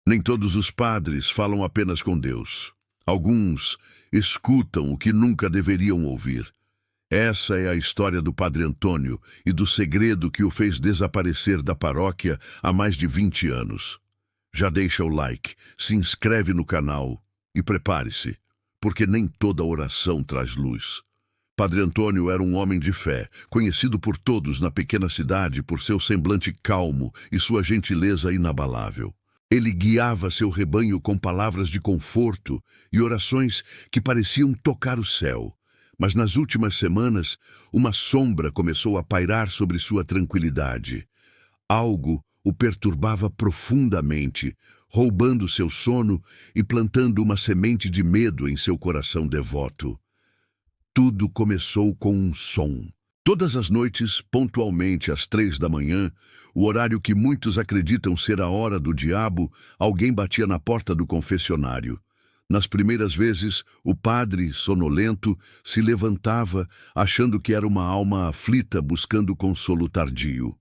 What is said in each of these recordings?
Nem todos os padres falam apenas com Deus. Alguns escutam o que nunca deveriam ouvir. Essa é a história do Padre Antônio e do segredo que o fez desaparecer da paróquia há mais de 20 anos. Já deixa o like, se inscreve no canal e prepare-se, porque nem toda oração traz luz. Padre Antônio era um homem de fé, conhecido por todos na pequena cidade por seu semblante calmo e sua gentileza inabalável. Ele guiava seu rebanho com palavras de conforto e orações que pareciam tocar o céu. Mas nas últimas semanas, uma sombra começou a pairar sobre sua tranquilidade. Algo o perturbava profundamente, roubando seu sono e plantando uma semente de medo em seu coração devoto. Tudo começou com um som. Todas as noites, pontualmente às 3 da manhã, o horário que muitos acreditam ser a hora do diabo, alguém batia na porta do confessionário. Nas primeiras vezes, o padre, sonolento, se levantava, achando que era uma alma aflita buscando consolo tardio.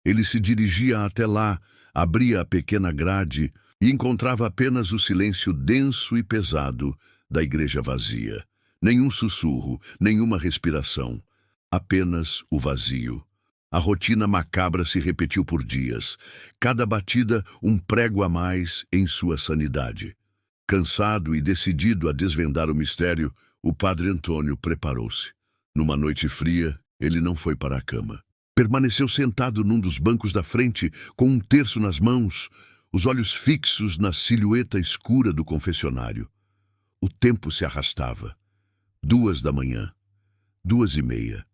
Ele se dirigia até lá, abria a pequena grade e encontrava apenas o silêncio denso e pesado da igreja vazia. Nenhum sussurro, nenhuma respiração. Apenas o vazio. A rotina macabra se repetiu por dias. Cada batida, um prego a mais em sua sanidade. Cansado e decidido a desvendar o mistério, o Padre Antônio preparou-se. Numa noite fria, ele não foi para a cama. Permaneceu sentado num dos bancos da frente, com um terço nas mãos, os olhos fixos na silhueta escura do confessionário. O tempo se arrastava. 2 da manhã, 2:30.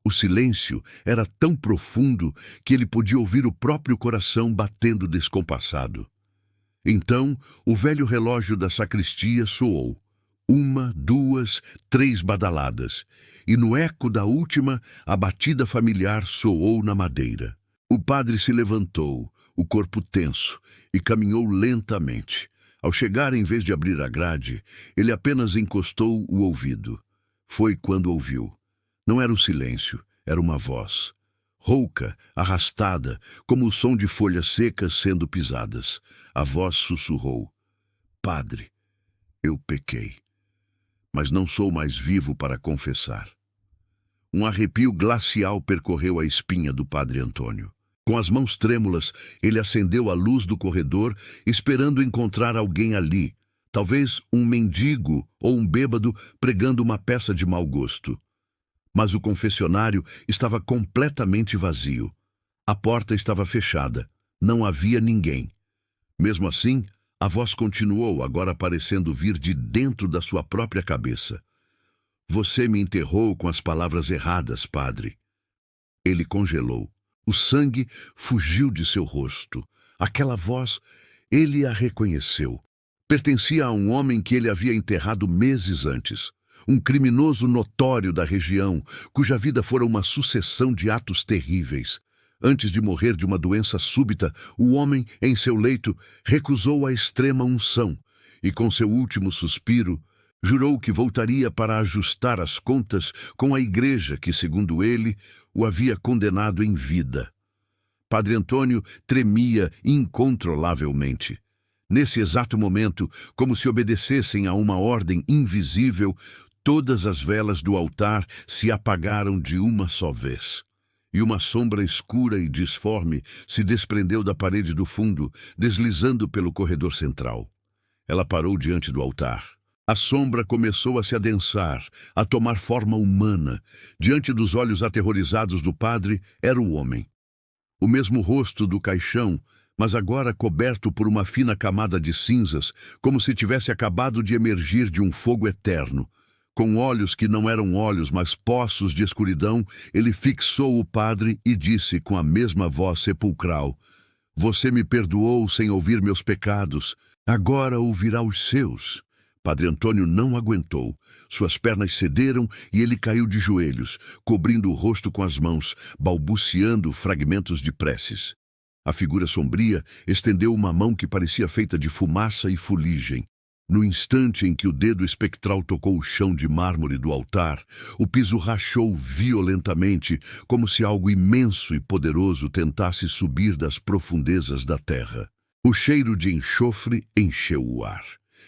O silêncio era tão profundo que ele podia ouvir o próprio coração batendo descompassado. Então, o velho relógio da sacristia soou. 1, 2, 3 badaladas, e no eco da última, a batida familiar soou na madeira. O padre se levantou, o corpo tenso, e caminhou lentamente. Ao chegar, em vez de abrir a grade, ele apenas encostou o ouvido. Foi quando ouviu. Não era o silêncio, era uma voz. Rouca, arrastada, como o som de folhas secas sendo pisadas. A voz sussurrou. Padre, eu pequei, mas não sou mais vivo para confessar. Um arrepio glacial percorreu a espinha do Padre Antônio. Com as mãos trêmulas, ele acendeu a luz do corredor, esperando encontrar alguém ali, talvez um mendigo ou um bêbado pregando uma peça de mau gosto. Mas o confessionário estava completamente vazio. A porta estava fechada. Não havia ninguém. Mesmo assim, a voz continuou, agora parecendo vir de dentro da sua própria cabeça. Você me enterrou com as palavras erradas, padre. Ele congelou. O sangue fugiu de seu rosto. Aquela voz, ele a reconheceu. Pertencia a um homem que ele havia enterrado meses antes. Um criminoso notório da região, cuja vida fora uma sucessão de atos terríveis. Antes de morrer de uma doença súbita, o homem, em seu leito, recusou a extrema unção e, com seu último suspiro, jurou que voltaria para ajustar as contas com a igreja que, segundo ele, o havia condenado em vida. Padre Antônio tremia incontrolavelmente. Nesse exato momento, como se obedecessem a uma ordem invisível, todas as velas do altar se apagaram de uma só vez. E uma sombra escura e disforme se desprendeu da parede do fundo, deslizando pelo corredor central. Ela parou diante do altar. A sombra começou a se adensar, a tomar forma humana. Diante dos olhos aterrorizados do padre, era o homem. O mesmo rosto do caixão, mas agora coberto por uma fina camada de cinzas, como se tivesse acabado de emergir de um fogo eterno. Com olhos que não eram olhos, mas poços de escuridão, ele fixou o padre e disse com a mesma voz sepulcral: Você me perdoou sem ouvir meus pecados, agora ouvirá os seus. Padre Antônio não aguentou. Suas pernas cederam e ele caiu de joelhos, cobrindo o rosto com as mãos, balbuciando fragmentos de preces. A figura sombria estendeu uma mão que parecia feita de fumaça e fuligem. No instante em que o dedo espectral tocou o chão de mármore do altar, o piso rachou violentamente, como se algo imenso e poderoso tentasse subir das profundezas da terra. O cheiro de enxofre encheu o ar.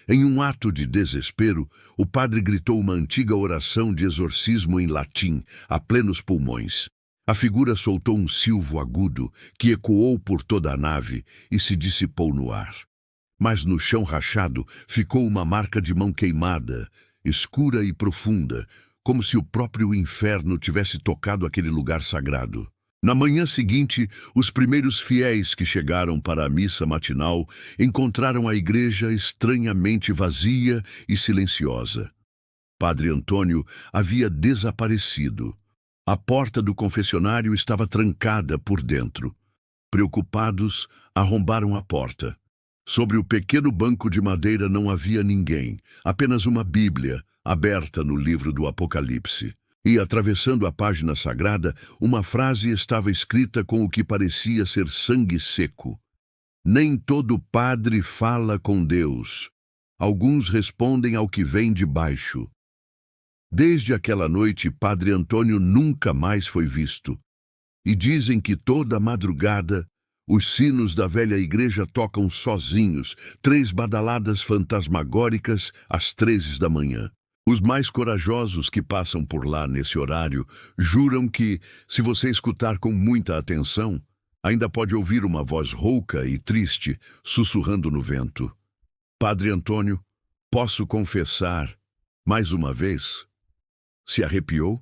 Em um ato de desespero, o padre gritou uma antiga oração de exorcismo em latim, a plenos pulmões. A figura soltou um silvo agudo que ecoou por toda a nave e se dissipou no ar. Mas no chão rachado ficou uma marca de mão queimada, escura e profunda, como se o próprio inferno tivesse tocado aquele lugar sagrado. Na manhã seguinte, os primeiros fiéis que chegaram para a missa matinal encontraram a igreja estranhamente vazia e silenciosa. Padre Antônio havia desaparecido. A porta do confessionário estava trancada por dentro. Preocupados, arrombaram a porta. Sobre o pequeno banco de madeira não havia ninguém, apenas uma Bíblia, aberta no livro do Apocalipse. E, atravessando a página sagrada, uma frase estava escrita com o que parecia ser sangue seco. Nem todo padre fala com Deus. Alguns respondem ao que vem de baixo. Desde aquela noite, Padre Antônio nunca mais foi visto. E dizem que toda madrugada os sinos da velha igreja tocam sozinhos, 3 badaladas fantasmagóricas às 13 da manhã. Os mais corajosos que passam por lá nesse horário juram que, se você escutar com muita atenção, ainda pode ouvir uma voz rouca e triste sussurrando no vento. Padre Antônio, posso confessar, mais uma vez? Se arrepiou?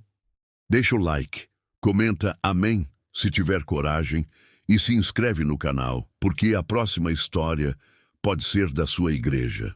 Deixa o like, comenta amém se tiver coragem e se inscreve no canal, porque a próxima história pode ser da sua igreja.